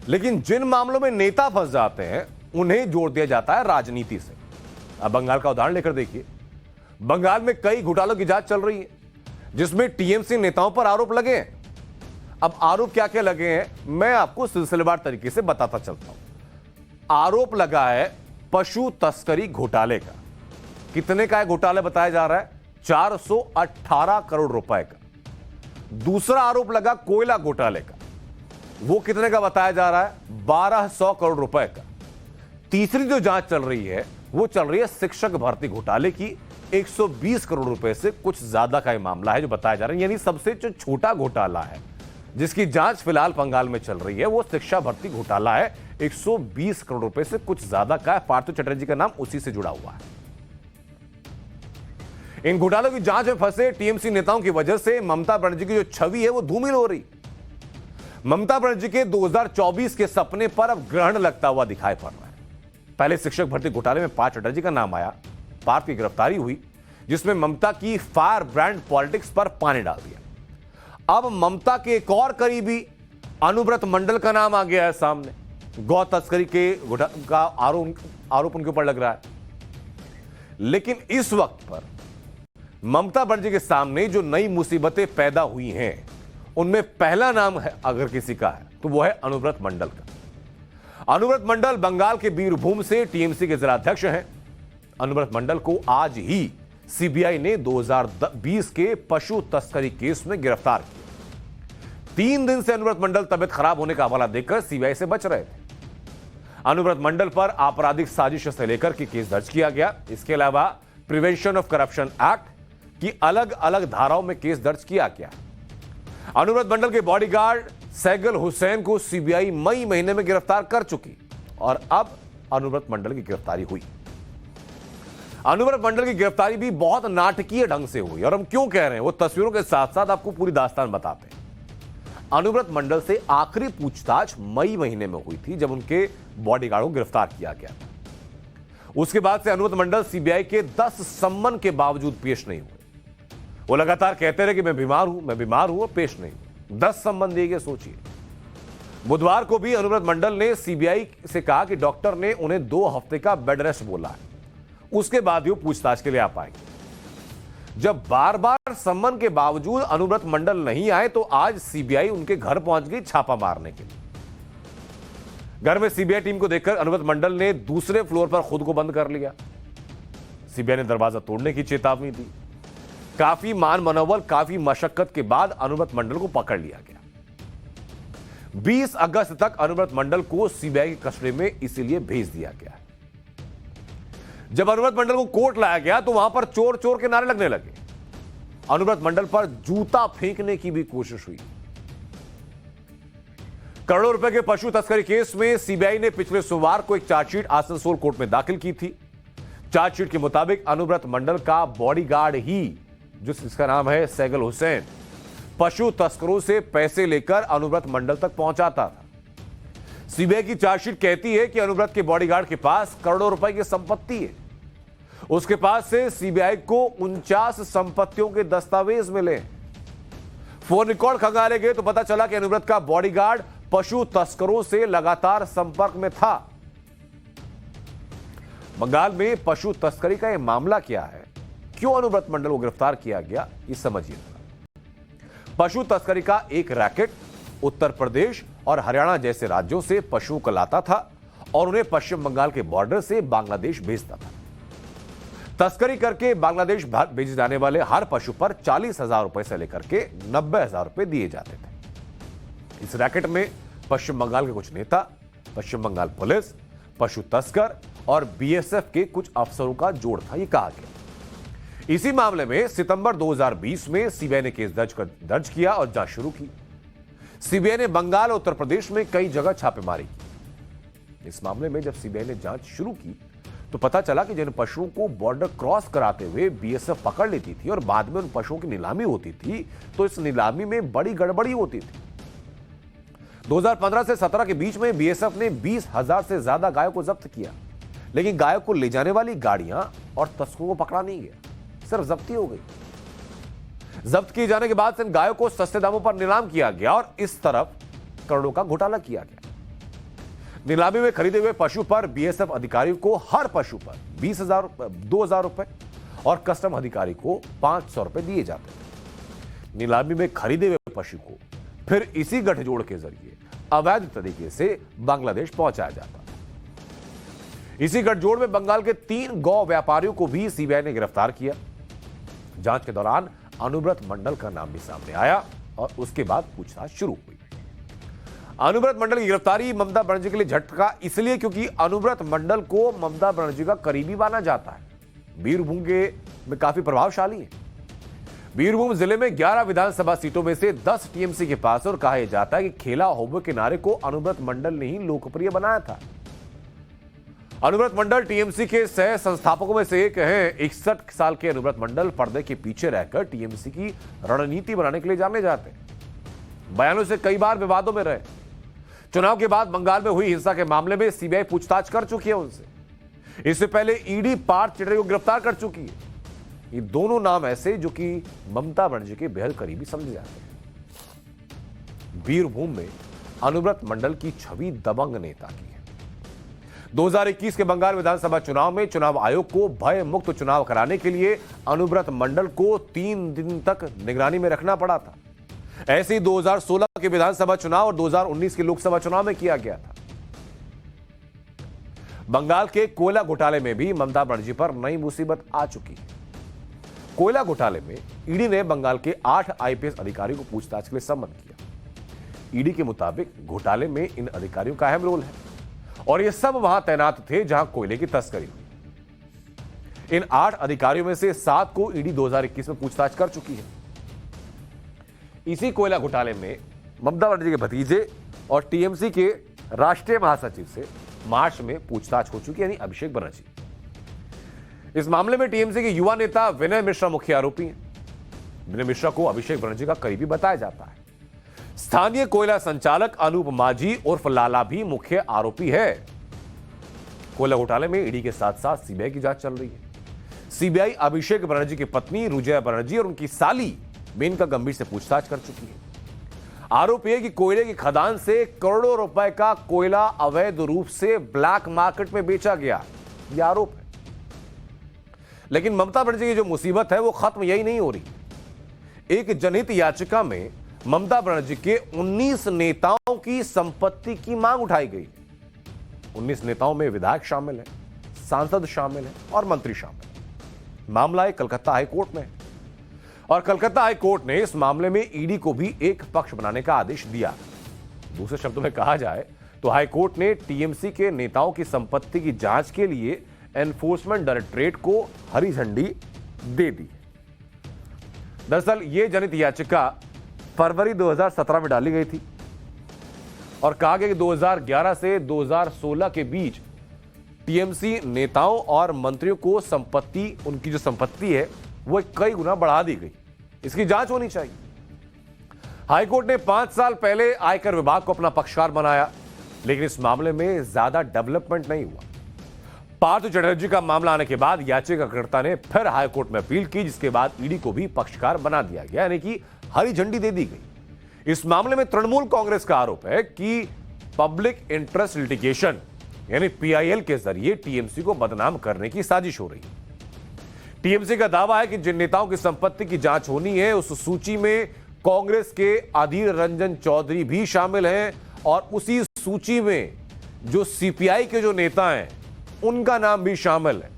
लेकिन जिन मामलों में नेता फंस जाते हैं उन्हें जोड़ दिया जाता है राजनीति से। अब बंगाल का उदाहरण लेकर देखिए। बंगाल में कई घोटालों की जांच चल रही है जिसमें टीएमसी नेताओं पर आरोप लगे हैं। अब आरोप क्या क्या लगे हैं मैं आपको सिलसिलेवार तरीके से बताता चलता हूं। आरोप लगा है पशु तस्करी घोटाले का। कितने का घोटाला बताया जा रहा है? 418 करोड़ रुपए का। दूसरा आरोप लगा कोयला घोटाले का, वो कितने का बताया जा रहा है? 1200 करोड़ रुपए का। तीसरी जो जांच चल रही है वो चल रही है शिक्षक भर्ती घोटाले की। 120 करोड़ रुपए से कुछ ज्यादा का मामला है जो बताया जा रहा है। यानी सबसे जो छोटा घोटाला है जिसकी जांच फिलहाल बंगाल में चल रही है वो शिक्षा भर्ती घोटाला है। 120 करोड़ रुपए से कुछ ज्यादा का है। पार्थो चटर्जी का नाम उसी से जुड़ा हुआ है। इन घोटालों की जांच में फंसे टीएमसी नेताओं की वजह से ममता बनर्जी की जो छवि है वो धूमिल हो रही। ममता बनर्जी के 2024 के सपने पर अब ग्रहण लगता हुआ दिखाई पड़ रहा है। पहले शिक्षक भर्ती घोटाले में पार्थ चटर्जी का नाम आया, पार्थ की गिरफ्तारी हुई जिसमें ममता की फायर ब्रांड पॉलिटिक्स पर पानी डाल दिया। अब ममता के एक और करीबी अनुव्रत मंडल का नाम आ गया है सामने। गौ तस्करी के का आरोप उनके ऊपर लग रहा है। लेकिन इस वक्त पर ममता बनर्जी के सामने जो नई मुसीबतें पैदा हुई हैं उनमें पहला नाम है अगर किसी का है तो वो है अनुव्रत मंडल का। अनुव्रत मंडल बंगाल के बीरभूम से टीएमसी के जिलाध्यक्ष हैं। अनुव्रत मंडल को आज ही सीबीआई ने 2020 के पशु तस्करी केस में गिरफ्तार किया। 3 दिन से अनुव्रत मंडल तबियत खराब होने का हवाला देकर सीबीआई से बच रहे थे। अनुव्रत मंडल पर आपराधिक साजिश से लेकर के केस दर्ज किया गया। इसके अलावा प्रिवेंशन ऑफ करप्शन एक्ट की अलग अलग धाराओं में केस दर्ज किया गया। अनुव्रत मंडल के बॉडीगार्ड सैगल हुसैन को सीबीआई मई महीने में गिरफ्तार कर चुकी और अब अनुव्रत मंडल की गिरफ्तारी हुई। अनुव्रत मंडल की गिरफ्तारी भी बहुत नाटकीय ढंग से हुई और हम क्यों कह रहे हैं वो तस्वीरों के साथ साथ आपको पूरी दास्तान बताते हैं। अनुव्रत मंडल से आखिरी पूछताछ मई महीने में हुई थी जब उनके बॉडीगार्ड को गिरफ्तार किया गया था। उसके बाद से अनुव्रत मंडल सीबीआई के 10 सम्मन के बावजूद पेश नहीं हुए। वो लगातार कहते रहे कि मैं बीमार हूं और पेश नहीं हुए। 10 सम्मन दिए गए, सोचिए। बुधवार को भी अनुव्रत मंडल ने सीबीआई से कहा कि डॉक्टर ने उन्हें 2 हफ्ते का बेड रेस्ट बोला है, उसके बाद ही वो पूछताछ के लिए आ पाएंगे। जब बार बार सम्मन के बावजूद अनुव्रत मंडल नहीं आए तो आज सीबीआई उनके घर पहुंच गई छापा मारने के लिए। घर में सीबीआई टीम को देखकर अनुव्रत मंडल ने दूसरे फ्लोर पर खुद को बंद कर लिया। सीबीआई ने दरवाजा तोड़ने की चेतावनी दी। काफी मान मनोबल, काफी मशक्कत के बाद अनुव्रत मंडल को पकड़ लिया गया। 20 अगस्त तक अनुव्रत मंडल को सीबीआई की कस्टडी में इसीलिए भेज दिया गया है। जब अनुव्रत मंडल को कोर्ट लाया गया तो वहां पर चोर चोर के नारे लगने लगे। अनुव्रत मंडल पर जूता फेंकने की भी कोशिश हुई। करोड़ों रुपए के पशु तस्करी केस में सीबीआई ने पिछले सोमवार को एक चार्जशीट आसनसोल कोर्ट में दाखिल की थी। चार्जशीट के मुताबिक अनुव्रत मंडल का बॉडीगार्ड ही, जिसका नाम है सैगल हुसैन, पशु तस्करों से पैसे लेकर अनुव्रत मंडल तक पहुंचाता था। सीबीआई की चार्जशीट कहती है कि अनुव्रत के बॉडीगार्ड के पास करोड़ों रुपए की संपत्ति है। उसके पास से सीबीआई को 49 संपत्तियों के दस्तावेज मिले। फोन रिकॉर्ड खंगाले गए तो पता चला कि अनुव्रत का बॉडीगार्ड पशु तस्करों से लगातार संपर्क में था। बंगाल में पशु तस्करी का यह मामला क्या है, क्यों अनुव्रत मंडल को गिरफ्तार किया गया, ये समझिए। पशु तस्करी का एक रैकेट उत्तर प्रदेश और हरियाणा जैसे राज्यों से पशुओं को लाता था और उन्हें पश्चिम बंगाल के बॉर्डर से बांग्लादेश भेजता था। तस्करी करके बांग्लादेश भेजे जाने वाले हर पशु पर 40,000 रुपए से लेकर के 90,000 रुपए दिए जाते थे। इस रैकेट में पश्चिम बंगाल के कुछ नेता, पश्चिम बंगाल पुलिस, पशु तस्कर और बीएसएफ के कुछ अफसरों का जोड़ था, ये कहा गया। इसी मामले में सितंबर 2020 में सीबीआई ने केस दर्ज किया और जांच शुरू की। सीबीआई ने बंगाल और उत्तर प्रदेश में कई जगह छापेमारी की। इस मामले में जब सीबीआई ने जांच शुरू की तो पता चला कि जिन पशुओं को बॉर्डर क्रॉस कराते हुए बीएसएफ पकड़ लेती थी और बाद में उन पशुओं की नीलामी होती थी तो इस नीलामी में बड़ी गड़बड़ी होती थी। 2015 से 17 के बीच में बीएसएफ ने 20,000 से ज्यादा गायों को जब्त किया, लेकिन गायों को ले जाने वाली गाड़ियां और तस्करों को पकड़ा नहीं गया, सिर्फ जब्ती हो गई। जब्त किए जाने के बाद इन गायों को सस्ते दामों पर नीलाम किया गया और इस तरफ करोड़ों का घोटाला किया गया। नीलामी में खरीदे हुए पशु पर बीएसएफ अधिकारी को हर पशु पर 2,000 रुपए और कस्टम अधिकारी को 500 रुपए दिए जाते थे। नीलामी में खरीदे हुए पशु को फिर इसी गठजोड़ के जरिए अवैध तरीके से बांग्लादेश पहुंचाया जाता था। इसी गठजोड़ में बंगाल के 3 गौ व्यापारियों को भी सीबीआई ने गिरफ्तार किया। जांच के दौरान अनुव्रत मंडल का नाम भी सामने आया और उसके बाद पूछताछ शुरू हुई। अनुव्रत मंडल की गिरफ्तारी ममता बनर्जी के लिए झटका इसलिए क्योंकि अनुव्रत मंडल को ममता बनर्जी का करीबी माना जाता है। बीरभूम में काफी प्रभावशाली है। बीरभूम जिले में 11 विधानसभा सीटों में से 10 टीएमसी के पास और कहा जाता है कि खेला होबो के नारे को अनुव्रत मंडल ने ही लोकप्रिय बनाया था। अनुव्रत मंडल टीएमसी के सह संस्थापकों में से एक हैं। 61 साल के अनुव्रत मंडल पर्दे के पीछे रहकर टीएमसी की रणनीति बनाने के लिए जाने जाते हैं। बयानों से कई बार विवादों में रहे। चुनाव के बाद बंगाल में हुई हिंसा के मामले में सीबीआई पूछताछ कर चुकी है उनसे। इससे पहले ईडी पार्थ चटर्जी को गिरफ्तार कर चुकी है। ये दोनों नाम ऐसे जो कि ममता बनर्जी के बेहद करीबी समझे जाते हैं। बीरभूम में अनुव्रत मंडल की छवि दबंग नेता की है। 2021 के बंगाल विधानसभा चुनाव में चुनाव आयोग को भय मुक्त चुनाव कराने के लिए अनुव्रत मंडल को 3 दिन तक निगरानी में रखना पड़ा था। ऐसे ही 2016 के विधानसभा चुनाव और 2019 के लोकसभा चुनाव में किया गया था। बंगाल के कोयला घोटाले में भी ममता बनर्जी पर नई मुसीबत आ चुकी है। कोयला घोटाले में ईडी ने बंगाल के 8 आईपीएस अधिकारियों को पूछताछ के लिए सम्मन किया। ईडी के मुताबिक घोटाले में इन अधिकारियों का अहम रोल है और ये सब वहां तैनात थे जहां कोयले की तस्करी हुई। इन 8 अधिकारियों में से 7 को ईडी 2021 में पूछताछ कर चुकी है। इसी कोयला घोटाले में ममता बनर्जी के भतीजे और टीएमसी के राष्ट्रीय महासचिव से मार्च में पूछताछ हो चुकी है, यानी अभिषेक बनर्जी। इस मामले में टीएमसी के युवा नेता विनय मिश्रा मुख्य आरोपी हैं। विनय मिश्रा को अभिषेक बनर्जी का करीबी बताया जाता है। स्थानीय कोयला संचालक अनूप माझी उर्फ लाला भी मुख्य आरोपी है। कोयला घोटाले में ईडी के साथ साथ सीबीआई की जांच चल रही है। सीबीआई अभिषेक बनर्जी की पत्नी रुजया बनर्जी और उनकी साली मेनका गंभीर से पूछताछ कर चुकी है। आरोप यह कि कोयले की खदान से करोड़ों रुपए का कोयला अवैध रूप से ब्लैक मार्केट में बेचा गया, यह आरोप है। लेकिन ममता बनर्जी की जो मुसीबत है वो खत्म यही नहीं हो रही। एक जनहित याचिका में ममता बनर्जी के 19 नेताओं की संपत्ति की मांग उठाई गई। 19 नेताओं में विधायक शामिल है, सांसद शामिल है और मंत्री शामिल है। मामला एक कलकत्ता हाईकोर्ट में है और कलकत्ता हाईकोर्ट ने इस मामले में ईडी को भी एक पक्ष बनाने का आदेश दिया। दूसरे शब्दों में कहा जाए तो हाईकोर्ट ने टीएमसी के नेताओं की संपत्ति की जांच के लिए एनफोर्समेंट डायरेक्टरेट को हरी झंडी दे दी। दरअसल यह जनहित याचिका फरवरी 2017 में डाली गई थी और कहा गया कि 2011 से 2016 के बीच टीएमसी नेताओं और मंत्रियों को संपत्ति, उनकी जो संपत्ति है वो कई गुना बढ़ा दी गई। इसकी जांच होनी चाहिए। हाईकोर्ट ने 5 साल पहले आयकर विभाग को अपना पक्षकार बनाया, लेकिन इस मामले में ज्यादा डेवलपमेंट नहीं हुआ। पार्थ चटर्जी का मामला आने के बाद याचिकाकर्ता ने फिर हाईकोर्ट में अपील की, जिसके बाद ईडी को भी पक्षकार बना दिया गया, यानी कि हरी झंडी दे दी गई। इस मामले में तृणमूल कांग्रेस का आरोप है कि पब्लिक इंटरेस्ट लिटिगेशन यानी पीआईएल के जरिए टीएमसी को बदनाम करने की साजिश हो रही है। टीएमसी का दावा है कि जिन नेताओं की संपत्ति की जांच होनी है उस सूची में कांग्रेस के अधीर रंजन चौधरी भी शामिल हैं और उसी सूची में जो सीपीआई के जो नेता हैं उनका नाम भी शामिल है।